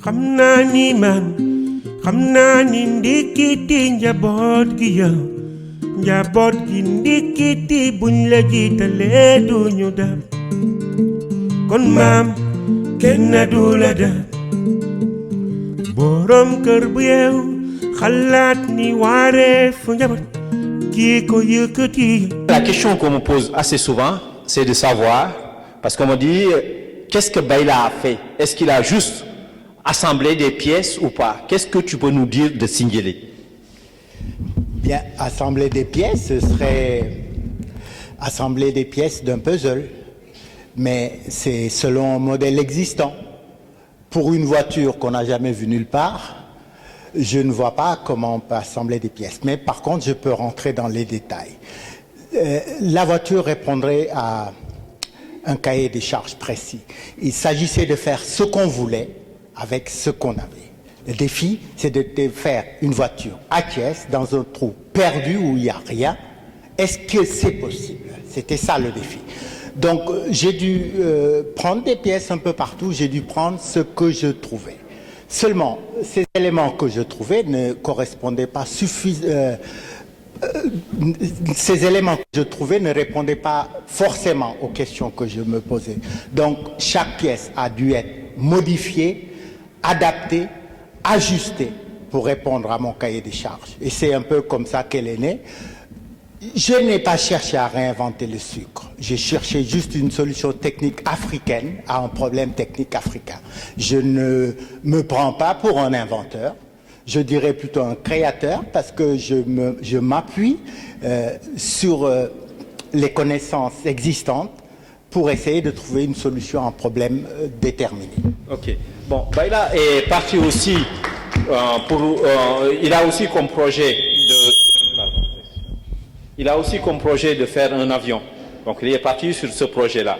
Hamnani man, hamnani ndikiti njabot giya, njabot gindikiti bunla jitale dunyo dab. Kon mam kenna dula dab, borom kerbuyew khalat ni ware funjabot kiko yukati. La question qu'on me pose assez souvent, c'est de savoir, parce qu'on me dit, qu'est-ce que Baïla a fait? Est-ce qu'il a juste assembler des pièces ou pas? Qu'est-ce que tu peux nous dire de Sindiély? Bien, assembler des pièces, ce serait assembler des pièces d'un puzzle, mais c'est selon un modèle existant. Pour une voiture qu'on n'a jamais vue nulle part, je ne vois pas comment on peut assembler des pièces. Mais par contre, je peux rentrer dans les détails. La voiture répondrait à un cahier des charges précis. Il s'agissait de faire ce qu'on voulait avec ce qu'on avait. Le défi, c'est de faire une voiture à pièces dans un trou perdu où il n'y a rien. Est-ce que c'est possible? C'était ça le défi. Donc j'ai dû prendre des pièces un peu partout, j'ai dû prendre ce que je trouvais. Seulement, ces éléments que je trouvais ne correspondaient pas suffisamment. Ces éléments que je trouvais ne répondaient pas forcément aux questions que je me posais. Donc chaque pièce a dû être modifiée, adaptée, ajustée pour répondre à mon cahier des charges. Et c'est un peu comme ça qu'elle est née. Je n'ai pas cherché à réinventer le sucre. J'ai cherché juste une solution technique africaine à un problème technique africain. Je ne me prends pas pour un inventeur. Je dirais plutôt un créateur parce que je m'appuie sur les connaissances existantes pour essayer de trouver une solution à un problème déterminé. Ok. Bon, Baïla est parti aussi il a aussi comme projet de faire un avion. Donc il est parti sur ce projet-là.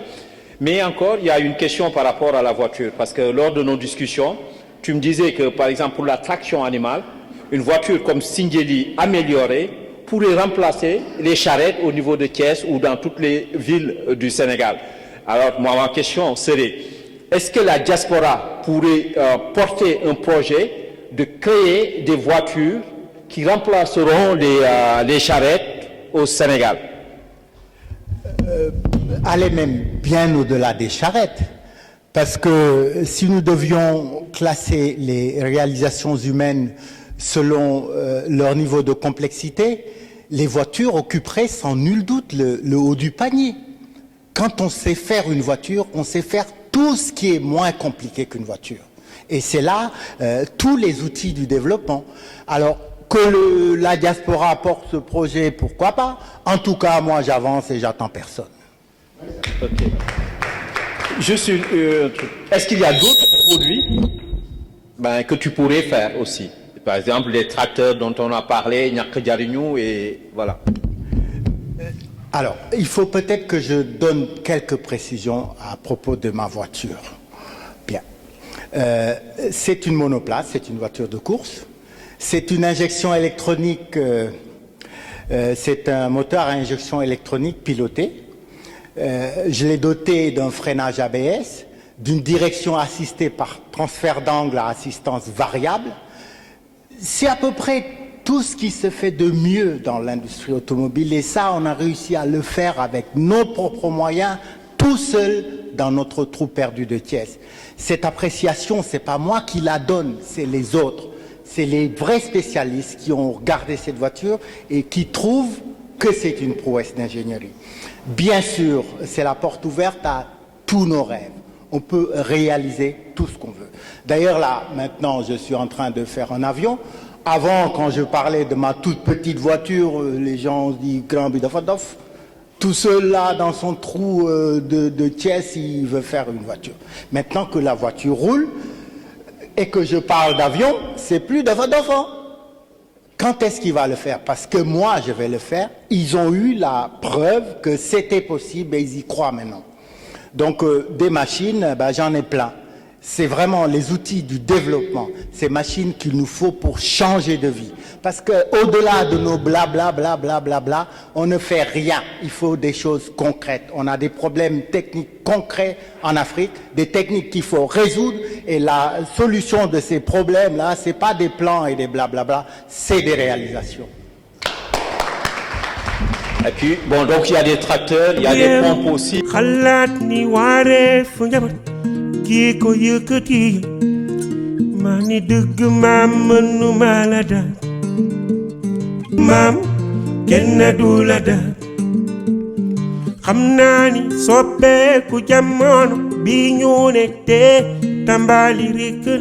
Mais encore, il y a une question par rapport à la voiture, parce que lors de nos discussions, tu me disais que, par exemple, pour la traction animale, une voiture comme Sindiély améliorée pourrait remplacer les charrettes au niveau de Thiès ou dans toutes les villes du Sénégal. Alors, moi, ma question serait, est-ce que la diaspora pourrait porter un projet de créer des voitures qui remplaceront les charrettes au Sénégal? Aller même bien au-delà des charrettes. Parce que si nous devions classer les réalisations humaines selon leur niveau de complexité, les voitures occuperaient sans nul doute le haut du panier. Quand on sait faire une voiture, on sait faire tout ce qui est moins compliqué qu'une voiture. Et c'est là tous les outils du développement. Alors, que la diaspora apporte ce projet, pourquoi pas? En tout cas, moi, j'avance et j'attends personne. Ok. Juste est-ce qu'il y a d'autres produits que tu pourrais faire aussi? Par exemple, les tracteurs dont on a parlé, Niak Diarignou, et voilà. Alors, il faut peut-être que je donne quelques précisions à propos de ma voiture. Bien. C'est une monoplace, c'est une voiture de course. C'est une injection électronique, c'est un moteur à injection électronique piloté. Je l'ai doté d'un freinage ABS, d'une direction assistée par transfert d'angle à assistance variable. C'est à peu près tout ce qui se fait de mieux dans l'industrie automobile, et ça, on a réussi à le faire avec nos propres moyens, tout seul dans notre trou perdu de Thiès. Cette appréciation, c'est pas moi qui la donne, c'est les autres. C'est les vrais spécialistes qui ont regardé cette voiture et qui trouvent que c'est une prouesse d'ingénierie. Bien sûr, c'est la porte ouverte à tous nos rêves. On peut réaliser tout ce qu'on veut. D'ailleurs, là, maintenant, je suis en train de faire un avion. Avant, quand je parlais de ma toute petite voiture, les gens disent « Grand Bidafadoff ». Tout seul là, dans son trou de Thiès, il veut faire une voiture. Maintenant que la voiture roule et que je parle d'avion, c'est plus d'enfant. Quand est-ce qu'il va le faire? Parce que moi, je vais le faire. Ils ont eu la preuve que c'était possible et ils y croient maintenant. Donc, des machines, j'en ai plein. C'est vraiment les outils du développement, ces machines qu'il nous faut pour changer de vie, Parce qu'au-delà de nos blablabla, on ne fait rien. Il faut des choses concrètes. On a des problèmes techniques concrets en Afrique, des techniques qu'il faut résoudre. Et la solution de ces problèmes-là, ce n'est pas des plans et des blablabla, c'est des réalisations. Et puis, bon, donc il y a des tracteurs, il y a des pompes aussi. xalaat ni wareef njaboot kii ko yëkkati maa ni dëgg maam mënuma la daan maam kenn du la daan xam naa ni soppeeku jamono bi ñu ne te tàmbali rek